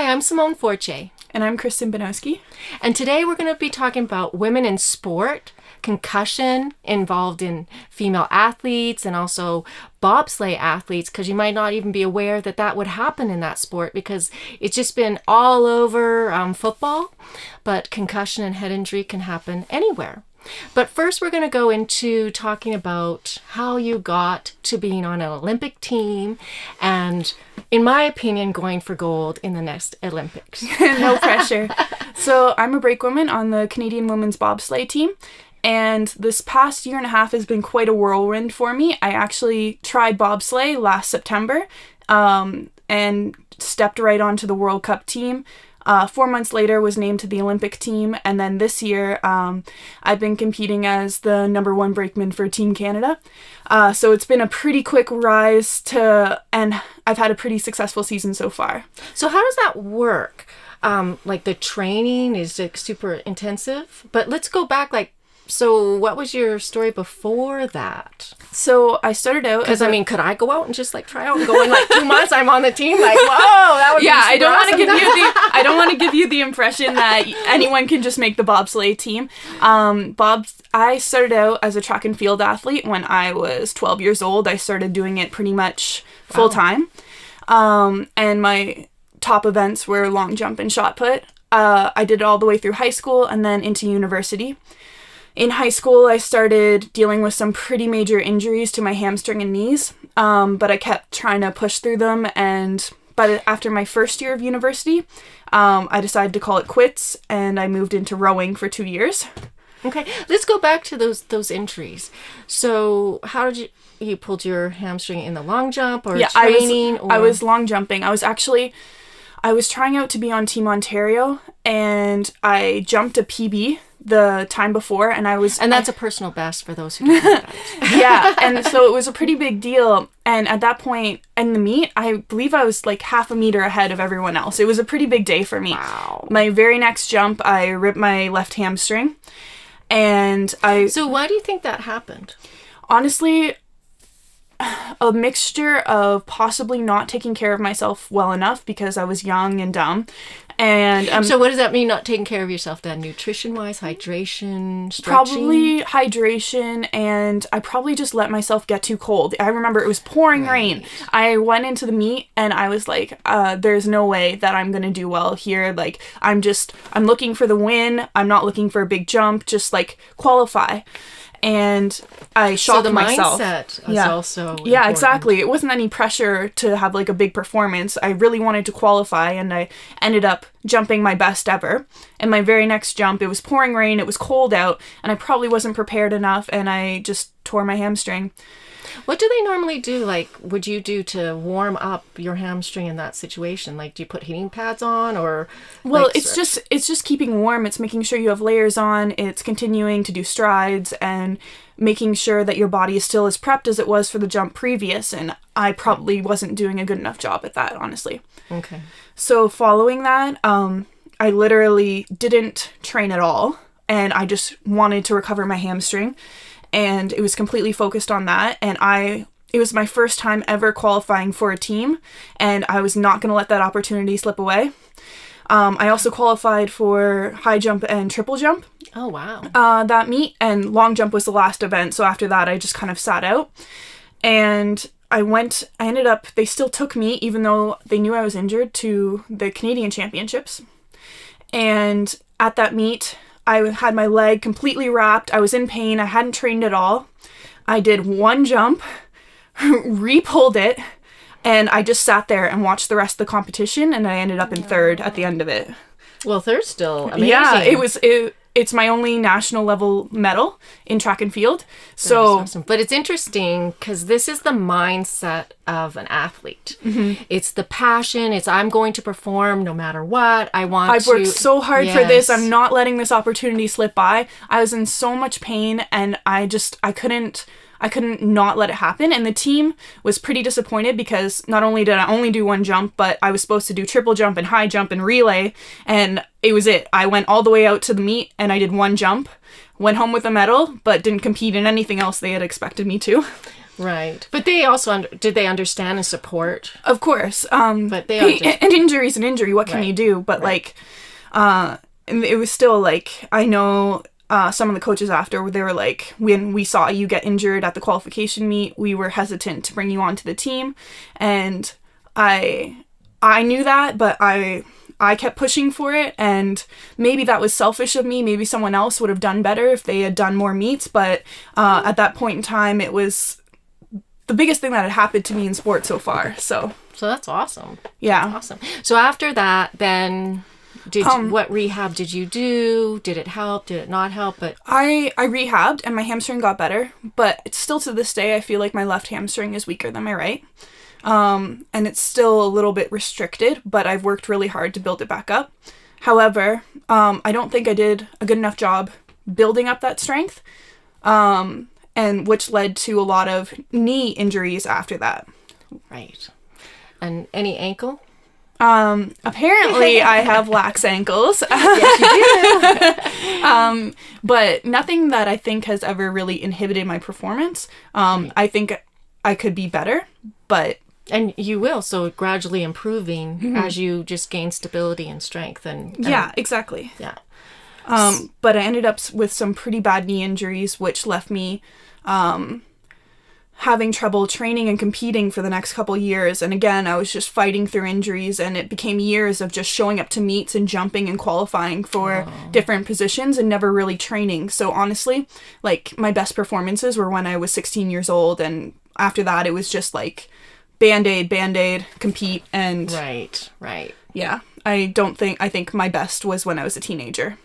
I'm Simone Forche. And I'm Kristen Bujnowski. And today we're going to be talking about women in sport, concussion involved in female athletes and also bobsleigh athletes, because you might not even be aware that that would happen in that sport because it's just been all over football. But concussion and head injury can happen anywhere. But first, we're going to go into talking about how you got to being on an Olympic team and, in my opinion, going for gold in the next Olympics. No pressure. So I'm a brakewoman on the Canadian women's bobsleigh team. And this past year and a half has been quite a whirlwind for me. I actually tried bobsleigh last September and stepped right onto the World Cup team. 4 months later was named to the Olympic team, and then this year I've been competing as the number one brakeman for Team Canada. So it's been a pretty quick rise and I've had a pretty successful season so far. So how does that work? Like the training is like super intensive, but let's go back so what was your story before that? So I started out because could I go out and just try out and go in 2 months? I'm on the team. Whoa, that would be super I don't want to awesome. I don't want to give you the impression that anyone can just make the bobsleigh team. I started out as a track and field athlete when I was 12 years old. I started doing it pretty much full time, and my top events were long jump and shot put. I did it all the way through high school and then into university. In high school, I started dealing with some pretty major injuries to my hamstring and knees, but I kept trying to push through them, but after my first year of university, I decided to call it quits, and I moved into rowing for 2 years. Okay, let's go back to those injuries. So how did you pulled your hamstring in the long jump or training? I was long jumping. I was trying out to be on Team Ontario, and I jumped a PB the time before, and that's a personal best for those who don't know that. Yeah, and so it was a pretty big deal, and at that point in the meet, I believe I was half a meter ahead of everyone else. It was a pretty big day for me. Wow. My very next jump, I ripped my left hamstring, and So why do you think that happened? Honestly, a mixture of possibly not taking care of myself well enough because I was young and dumb. And so what does that mean, not taking care of yourself then? Nutrition-wise, hydration, stretching? Probably hydration, and I probably just let myself get too cold. I remember it was pouring rain. I went into the meet and I was like, there's no way that I'm going to do well here. I'm looking for the win. I'm not looking for a big jump, just qualify. And I shocked myself. So the mindset is also important. Yeah, exactly. It wasn't any pressure to have a big performance. I really wanted to qualify, and I ended up jumping my best ever. And my very next jump, it was pouring rain, it was cold out, and I probably wasn't prepared enough, and I just tore my hamstring. What do they normally do? Would you do to warm up your hamstring in that situation? Do you put heating pads on or? Well, it's just keeping warm. It's making sure you have layers on. It's continuing to do strides and making sure that your body is still as prepped as it was for the jump previous. And I probably wasn't doing a good enough job at that, honestly. Okay. So following that, I literally didn't train at all, and I just wanted to recover my hamstring. And it was completely focused on that. And it was my first time ever qualifying for a team, and I was not going to let that opportunity slip away. I also qualified for high jump and triple jump. Oh, wow. That meet, and long jump was the last event. So after that, I just kind of sat out. And they still took me, even though they knew I was injured, to the Canadian Championships. And at that meet, I had my leg completely wrapped. I was in pain. I hadn't trained at all. I did one jump, re-pulled it, and I just sat there and watched the rest of the competition, and I ended up in third at the end of it. Well, third's still amazing. Yeah, it's my only national level medal in track and field. So, awesome. But it's interesting because this is the mindset of an athlete. Mm-hmm. It's the passion. It's I'm going to perform no matter what. I've worked so hard for this. I'm not letting this opportunity slip by. I was in so much pain, and I couldn't not let it happen. And the team was pretty disappointed because not only did I only do one jump, but I was supposed to do triple jump and high jump and relay. And it was it. I went all the way out to the meet and I did one jump, went home with a medal, but didn't compete in anything else they had expected me to. Right. But they also, did they understand and support? Of course. But they are just... An injury is an injury. What can Right. you do? But like, and it was still like, I know some of the coaches after, they were like, when we saw you get injured at the qualification meet, we were hesitant to bring you onto the team. And I knew that, but I kept pushing for it, and maybe that was selfish of me. Maybe someone else would have done better if they had done more meets, but at that point in time, it was the biggest thing that had happened to me in sports so far. So that's awesome. Yeah. That's awesome. So after that, then what rehab did you do? Did it help? Did it not help? But I rehabbed and my hamstring got better, but still to this day, I feel like my left hamstring is weaker than my right. And it's still a little bit restricted, but I've worked really hard to build it back up. However, I don't think I did a good enough job building up that strength, and which led to a lot of knee injuries after that. Right. And any ankle? Apparently I have lax ankles. Yes, you do. But nothing that I think has ever really inhibited my performance. I think I could be better, but... And you will, so gradually improving as you just gain stability and strength. And yeah, exactly. Yeah. But I ended up with some pretty bad knee injuries, which left me having trouble training and competing for the next couple years. And again, I was just fighting through injuries, and it became years of just showing up to meets and jumping and qualifying for different positions and never really training. So honestly, like, my best performances were when I was 16 years old, and after that it was just like Band-Aid, compete, and... Right. Yeah, I think my best was when I was a teenager.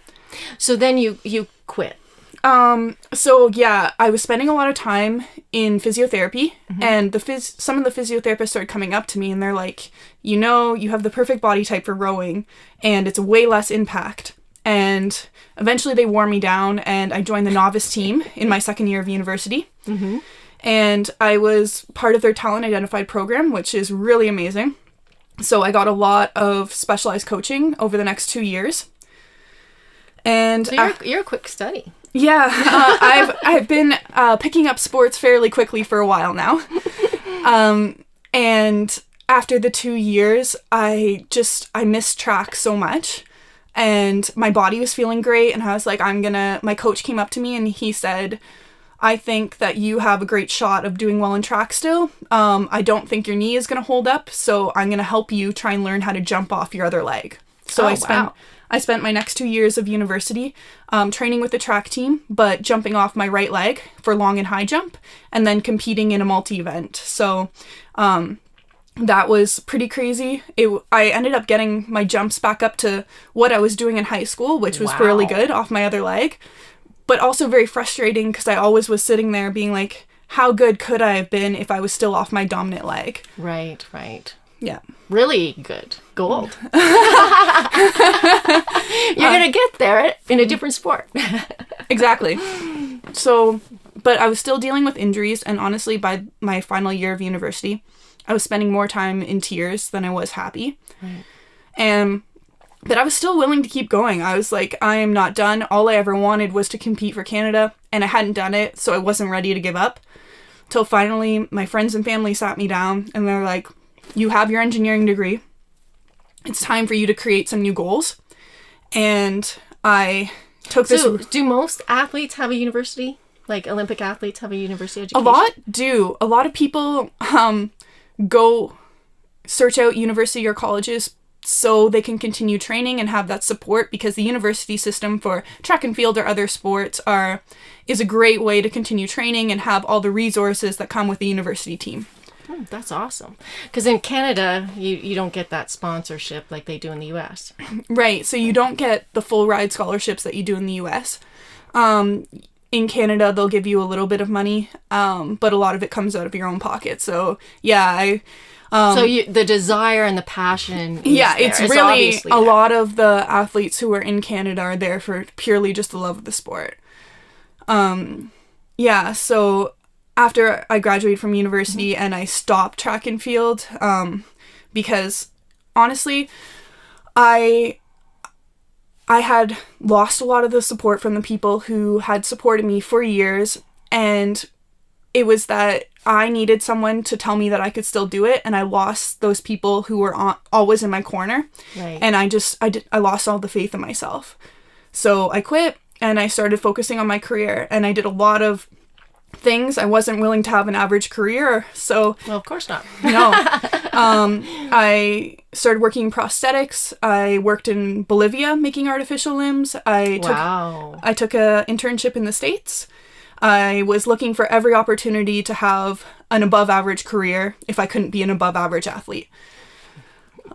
So then you quit. So yeah, I was spending a lot of time in physiotherapy, and some of the physiotherapists started coming up to me, and they're like, you have the perfect body type for rowing, and it's way less impact. And eventually they wore me down, and I joined the novice team in my second year of university. Mm-hmm. And I was part of their talent identified program, which is really amazing. So I got a lot of specialized coaching over the next 2 years. And so you're a quick study. Yeah, I've been picking up sports fairly quickly for a while now. And after the 2 years, I missed track so much, and my body was feeling great, and I was like, my coach came up to me and he said, I think that you have a great shot of doing well in track still. I don't think your knee is going to hold up, so I'm going to help you try and learn how to jump off your other leg. So I spent my next 2 years of university training with the track team, but jumping off my right leg for long and high jump, and then competing in a multi-event. So that was pretty crazy. I ended up getting my jumps back up to what I was doing in high school, which was really good off my other leg. But also very frustrating because I always was sitting there being like, how good could I have been if I was still off my dominant leg? Right. Yeah. Really good. Gold. You're going to get there in a different sport. Exactly. So, but I was still dealing with injuries, and honestly, by my final year of university, I was spending more time in tears than I was happy. Right. But I was still willing to keep going. I was like, I am not done. All I ever wanted was to compete for Canada, and I hadn't done it, so I wasn't ready to give up. Till finally, my friends and family sat me down, and they're like, you have your engineering degree. It's time for you to create some new goals. And I took this... So, do most athletes have a university? Like, Olympic athletes have a university education? A lot do. A lot of people go search out university or colleges so they can continue training and have that support, because the university system for track and field or other sports is a great way to continue training and have all the resources that come with the university team. That's awesome. Because in Canada, you don't get that sponsorship like they do in the U.S. Right. So you don't get the full ride scholarships that you do in the U.S. In Canada, they'll give you a little bit of money, but a lot of it comes out of your own pocket. So yeah, the desire and the passion. It's really a lot of the athletes who are in Canada are there for purely just the love of the sport. So after I graduated from university and I stopped track and field, because honestly, I had lost a lot of the support from the people who had supported me for years, and it was that I needed someone to tell me that I could still do it, and I lost those people who were always in my corner. Right. And I lost all the faith in myself. So I quit, and I started focusing on my career, and I did a lot of things. I wasn't willing to have an average career, so Well, of course not. no. I started working in prosthetics. I worked in Bolivia making artificial limbs. Wow. I took an internship in the States. I was looking for every opportunity to have an above average career if I couldn't be an above average athlete.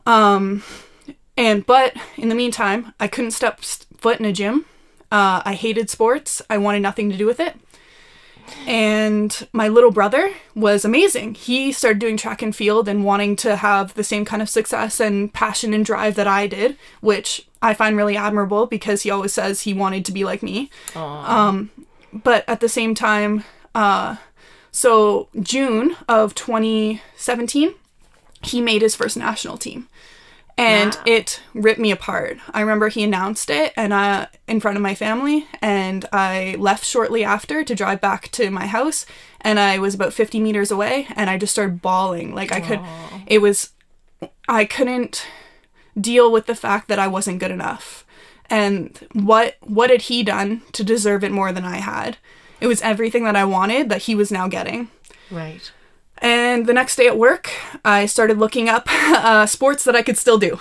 But in the meantime, I couldn't step foot in a gym. I hated sports. I wanted nothing to do with it. And my little brother was amazing. He started doing track and field and wanting to have the same kind of success and passion and drive that I did, which I find really admirable because he always says he wanted to be like me. But at the same time, so June of 2017, he made his first national team. And Wow. It ripped me apart. I remember he announced it in front of my family, and I left shortly after to drive back to my house, and I was about 50 meters away, and I just started bawling. Like I couldn't deal with the fact that I wasn't good enough. And what had he done to deserve it more than I had? It was everything that I wanted that he was now getting. Right. And the next day at work, I started looking up sports that I could still do.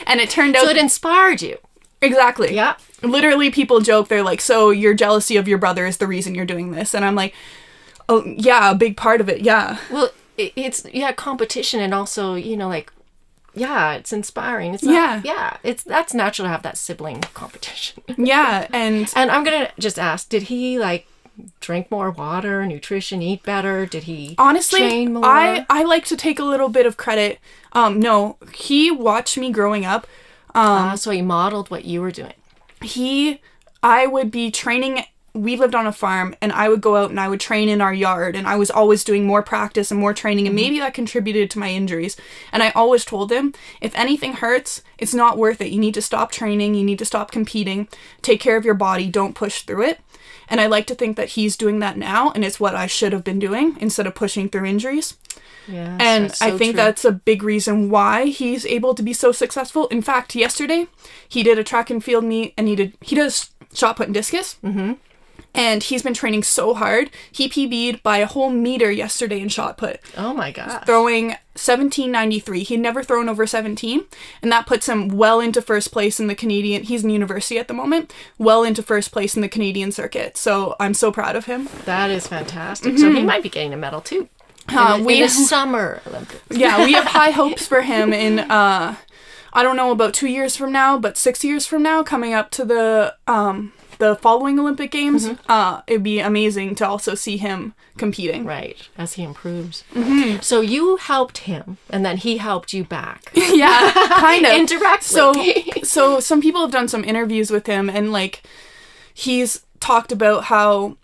And it turned out... So it inspired you. Exactly. Yeah. Literally, people joke, they're like, so your jealousy of your brother is the reason you're doing this. And I'm like, oh, yeah, a big part of it, yeah. Well, it's competition, and also, it's inspiring. It's not, that's natural to have that sibling competition. Yeah, and I'm going to just ask, did he, drink more water, nutrition, eat better? Did he honestly, train more? I like to take a little bit of credit. No, he watched me growing up. So he modeled what you were doing. I would be training. We lived on a farm, and I would go out and I would train in our yard, and I was always doing more practice and more training, and maybe that contributed to my injuries. And I always told him, if anything hurts, it's not worth it. You need to stop training. You need to stop competing. Take care of your body. Don't push through it. And I like to think that he's doing that now, and it's what I should have been doing instead of pushing through injuries. Yeah, and I think that's a big reason why he's able to be so successful. In fact, yesterday he did a track and field meet, and he does shot put and discus. Mm-hmm. And he's been training so hard. He PB'd by a whole meter yesterday in shot put. Oh my gosh. Throwing 17.93. He'd never thrown over 17. And that puts him well into first place in the Canadian. He's in university at the moment. Well into first place in the Canadian circuit. So I'm so proud of him. That is fantastic. Mm-hmm. So he might be getting a medal too. In the Summer Olympics. Yeah, we have high hopes for him in, I don't know about 2 years from now, but 6 years from now, coming up to the following Olympic Games. Mm-hmm. It'd be amazing to also see him competing. Right, as he improves. Mm-hmm. So you helped him, and then he helped you back. Yeah, kind of. Indirectly. So some people have done some interviews with him, and he's talked about how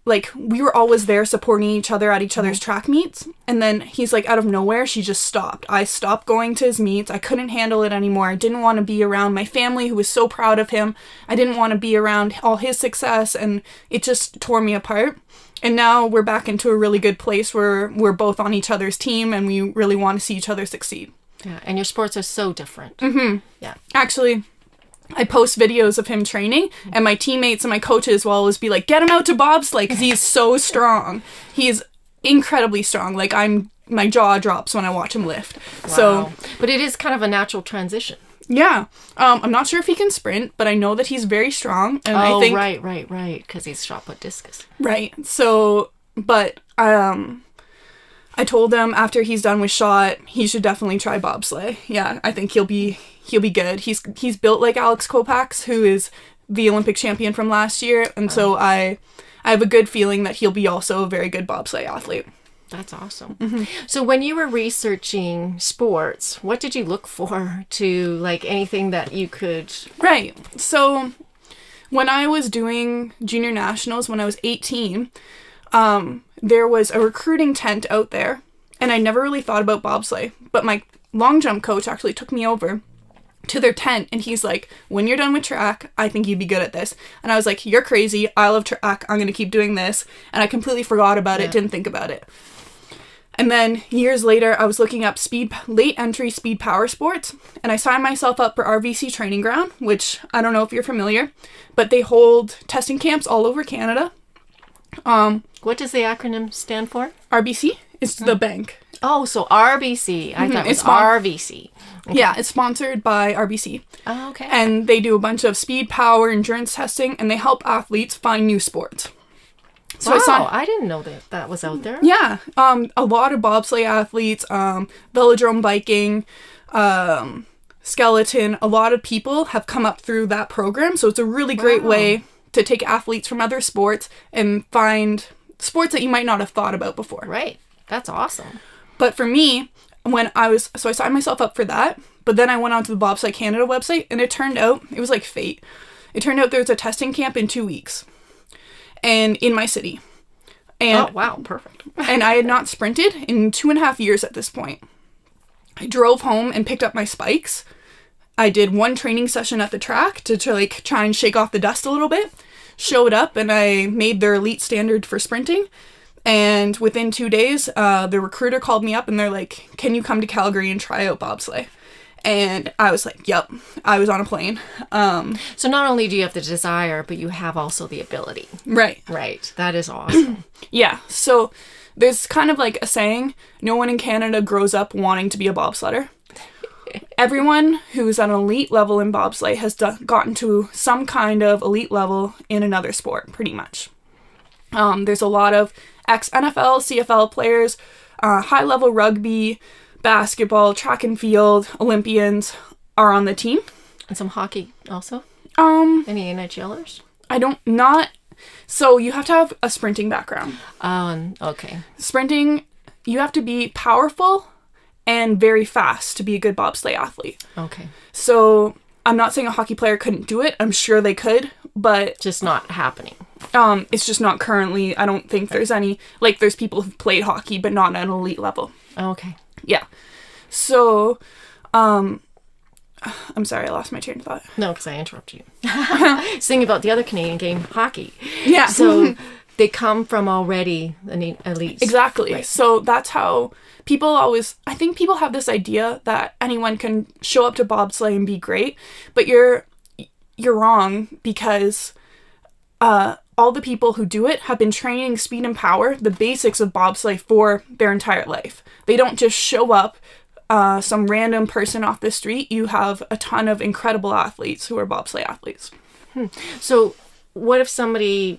we were always there supporting each other at each other's track meets. And then he's out of nowhere, she just stopped. I stopped going to his meets. I couldn't handle it anymore. I didn't want to be around my family who was so proud of him. I didn't want to be around all his success, and it just tore me apart. And now we're back into a really good place where we're both on each other's team, and we really want to see each other succeed. Yeah, and your sports are so different. Mm-hmm. Yeah. Actually, I post videos of him training, and my teammates and my coaches will always be like, get him out to bobsleigh because he's so strong. He's incredibly strong. My jaw drops when I watch him lift. Wow. So, but it is kind of a natural transition. Yeah. I'm not sure if he can sprint, but I know that he's very strong. And I think, right. Because he's shot put discus. Right. So, but I told him after he's done with shot, he should definitely try bobsleigh. Yeah, I think he'll be good. He's built like Alex Kopax, who is the Olympic champion from last year, and so I have a good feeling that he'll be also a very good bobsleigh athlete. That's awesome. Mm-hmm. So when you were researching sports, what did you look for to anything that you could... Right. So when I was doing junior nationals when I was 18, there was a recruiting tent out there, and I never really thought about bobsleigh, but my long jump coach actually took me over to their tent, and he's like, when you're done with track, I think you'd be good at this. And I was like, you're crazy. I love track. I'm going to keep doing this. And I completely forgot about it, didn't think about it. And then years later, I was looking up late entry speed power sports, and I signed myself up for RVC Training Ground, which I don't know if you're familiar, but they hold testing camps all over Canada. What does the acronym stand for? RBC? It's the bank. Oh, so RBC. I thought it was It's RVC. Okay. Yeah, it's sponsored by RBC. Oh, okay. And they do a bunch of speed, power, endurance testing, and they help athletes find new sports. So wow, I didn't know that was out there. Yeah, a lot of bobsleigh athletes, velodrome biking, skeleton, a lot of people have come up through that program. So it's a really great way to take athletes from other sports and find sports that you might not have thought about before. Right. That's awesome. But for me, I signed myself up for that, but then I went onto the Bobsleigh Canada website, and it turned out, it was like fate. It turned out there was a testing camp in 2 weeks, and in my city. And, oh, wow, perfect. And I had not sprinted in 2.5 years at this point. I drove home and picked up my spikes. I did one training session at the track to try and shake off the dust a little bit. Showed up, and I made their elite standard for sprinting. And within 2 days, the recruiter called me up, and they're like, can you come to Calgary and try out bobsleigh? And I was like, yep. I was on a plane. So not only do you have the desire, but you have also the ability. Right. Right. That is awesome. Yeah. So there's kind of like a saying, no one in Canada grows up wanting to be a bobsledder. Everyone who's at an elite level in bobsleigh has gotten to some kind of elite level in another sport, pretty much. There's a lot of ex-NFL, CFL players, high-level rugby, basketball, track and field, Olympians are on the team. And some hockey also? Any NHLers? So you have to have a sprinting background. Okay. Sprinting, you have to be powerful and very fast to be a good bobsleigh athlete. Okay. So I'm not saying a hockey player couldn't do it. I'm sure they could, but... just not happening. It's just not currently. I don't think there's any... like, there's people who've played hockey, but not at an elite level. Okay. Yeah. So, I'm sorry, I lost my train of thought. No, because I interrupted you. Thinking about the other Canadian game, hockey. Yeah. So they come from already an elite. Exactly. Right. So that's how I think people have this idea that anyone can show up to bobsleigh and be great, but you're wrong, because all the people who do it have been training speed and power, the basics of bobsleigh, for their entire life. They don't just show up some random person off the street. You have a ton of incredible athletes who are bobsleigh athletes. So what if somebody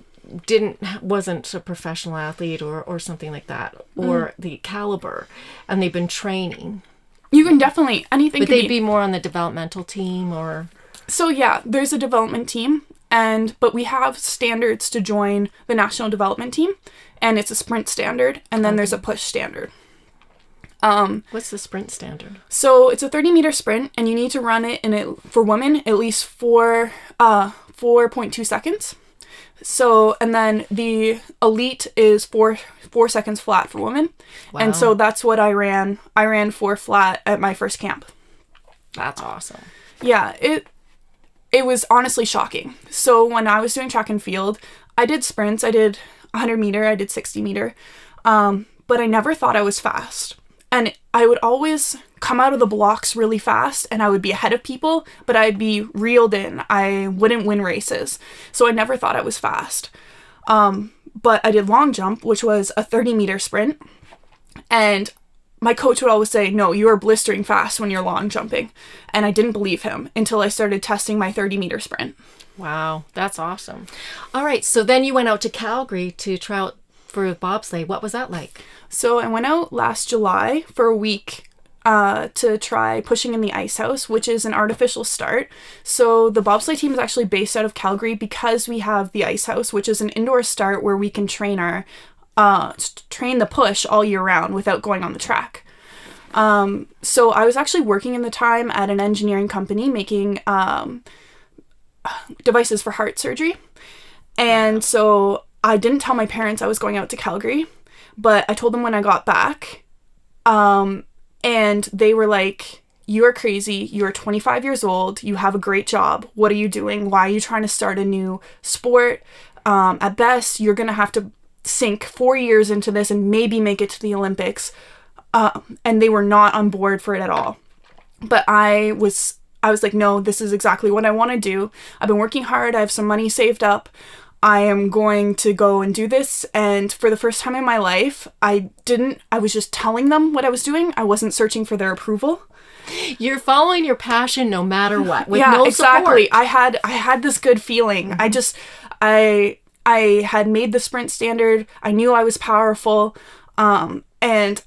wasn't a professional athlete or something like that, or the caliber, and they've been training? You can definitely, anything. But they'd be more on the developmental team, or... So yeah, there's a development team, but we have standards to join the national development team, and it's a sprint standard, and then there's a push standard. What's the sprint standard? So it's a 30-meter sprint, and you need to run it for women at least 4.2 seconds. So, and then the elite is 4 seconds flat for women. Wow. And so that's what I ran. I ran 4 flat at my first camp. That's awesome. Yeah, it was honestly shocking. So when I was doing track and field, I did sprints. I did 100 meter, I did 60 meter. But I never thought I was fast. And I would always come out of the blocks really fast, and I would be ahead of people, but I'd be reeled in. I wouldn't win races. So I never thought I was fast. But I did long jump, which was a 30-meter sprint. And my coach would always say, no, you are blistering fast when you're long jumping. And I didn't believe him until I started testing my 30-meter sprint. Wow, that's awesome. All right, so then you went out to Calgary to try out for bobsleigh. What was that like? So I went out last July for a week to try pushing in the ice house, which is an artificial start. So the bobsleigh team is actually based out of Calgary because we have the ice house, which is an indoor start where we can train the push all year round without going on the track. So I was actually working in the time at an engineering company making devices for heart surgery. And so I didn't tell my parents I was going out to Calgary, but I told them when I got back. And they were like, you are crazy. You are 25 years old. You have a great job. What are you doing? Why are you trying to start a new sport? At best, you're going to have to sink 4 years into this and maybe make it to the Olympics. And they were not on board for it at all. But I was like, no, this is exactly what I want to do. I've been working hard. I have some money saved up. I am going to go and do this. And for the first time in my life, I was just telling them what I was doing. I wasn't searching for their approval. You're following your passion no matter what. With yeah, no exactly. support. I had this good feeling. I had made the sprint standard. I knew I was powerful. And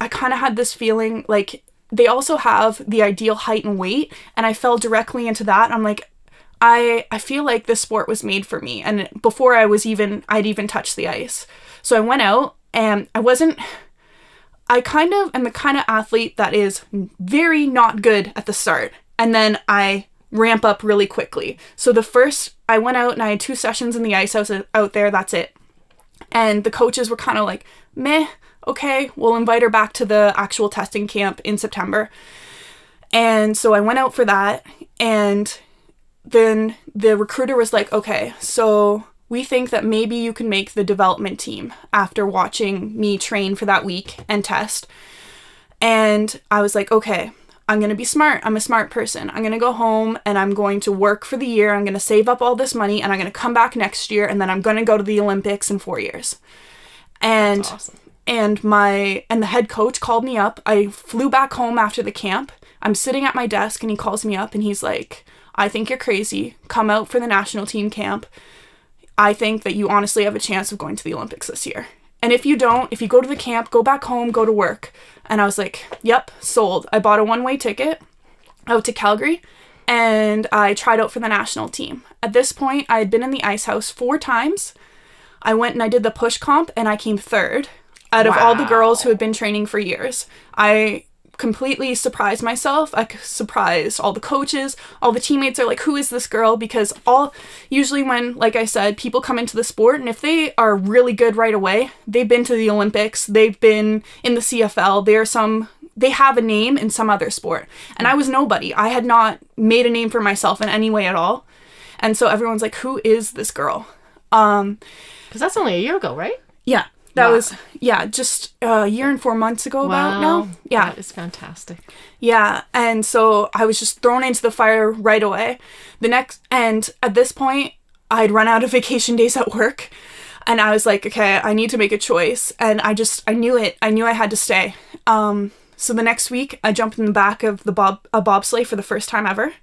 I kind of had this feeling like they also have the ideal height and weight. And I fell directly into that. I'm like, I feel like this sport was made for me. And before I'd even touched the ice. So I went out and I kind of am the kind of athlete that is very not good at the start. And then I ramp up really quickly. So I went out and I had 2 sessions in the ice. I was out there, that's it. And the coaches were kind of like, meh, okay, we'll invite her back to the actual testing camp in September. And so I went out for that. And then the recruiter was like, okay, so we think that maybe you can make the development team after watching me train for that week and test. And I was like, okay, I'm going to be smart. I'm a smart person. I'm going to go home and I'm going to work for the year. I'm going to save up all this money and I'm going to come back next year and then I'm going to go to the Olympics in 4 years. And That's awesome. And the head coach called me up. I flew back home after the camp. I'm sitting at my desk and he calls me up and he's like, I think you're crazy. Come out for the national team camp. I think that you honestly have a chance of going to the Olympics this year. And if you don't, if you go to the camp, go back home, go to work. And I was like, yep, sold. I bought a one-way ticket out to Calgary and I tried out for the national team. At this point, I had been in the ice house 4 times. I went and I did the push comp and I came 3rd out of all the girls who had been training for years. I completely surprised myself. I surprised all the coaches. All the teammates are like, who is this girl? Because usually when, like I said, people come into the sport and if they are really good right away, they've been to the Olympics, they've been in the CFL, they have a name in some other sport. And I was nobody. I had not made a name for myself in any way at all. And so everyone's like, who is this girl? Because that's only a year ago, right? Yeah. That was, just a year and 4 months ago about now. Yeah. That is fantastic. Yeah. And so I was just thrown into the fire right away. And at this point, I'd run out of vacation days at work. And I was like, okay, I need to make a choice. And I knew it. I knew I had to stay. So the next week, I jumped in the back of a bobsleigh for the first time ever.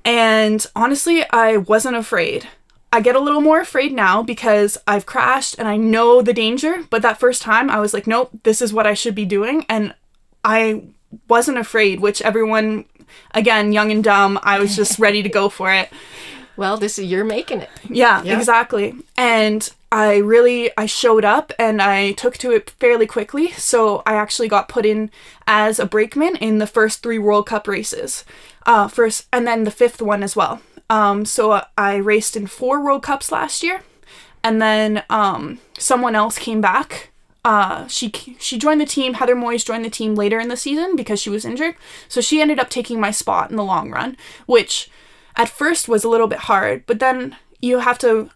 And honestly, I wasn't afraid. I get a little more afraid now because I've crashed and I know the danger. But that first time I was like, nope, this is what I should be doing. And I wasn't afraid, which everyone, again, young and dumb, I was just ready to go for it. Well, you're making it. Yeah, exactly. And I showed up and I took to it fairly quickly. So I actually got put in as a brakeman in the first 3 World Cup races. And then the 5th one as well. So I raced in 4 World Cups last year, and then someone else came back. She joined the team. Heather Moyes joined the team later in the season because she was injured. So she ended up taking my spot in the long run, which at first was a little bit hard. But then it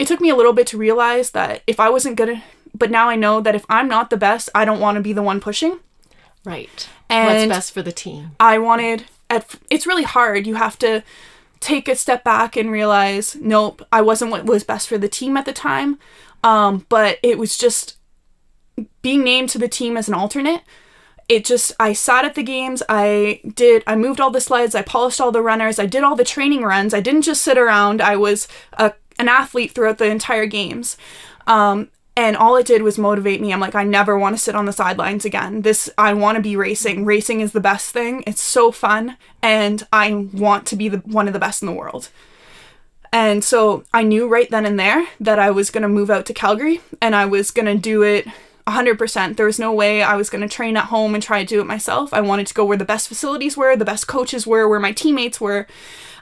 took me a little bit to realize that if I wasn't good, but now I know that if I'm not the best, I don't want to be the one pushing. Right. And what's best for the team. It's really hard. You have to take a step back and realize, nope, I wasn't what was best for the team at the time. But it was just being named to the team as an alternate. I sat at the games. I moved all the sleds. I polished all the runners. I did all the training runs. I didn't just sit around. I was an athlete throughout the entire games. And all it did was motivate me. I'm like, I never want to sit on the sidelines again. I want to be racing. Racing is the best thing. It's so fun. And I want to be one of the best in the world. And so I knew right then and there that I was going to move out to Calgary and I was going to do it 100%. There was no way I was going to train at home and try to do it myself. I wanted to go where the best facilities were, the best coaches were, where my teammates were.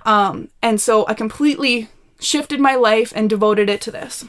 And so I completely shifted my life and devoted it to this.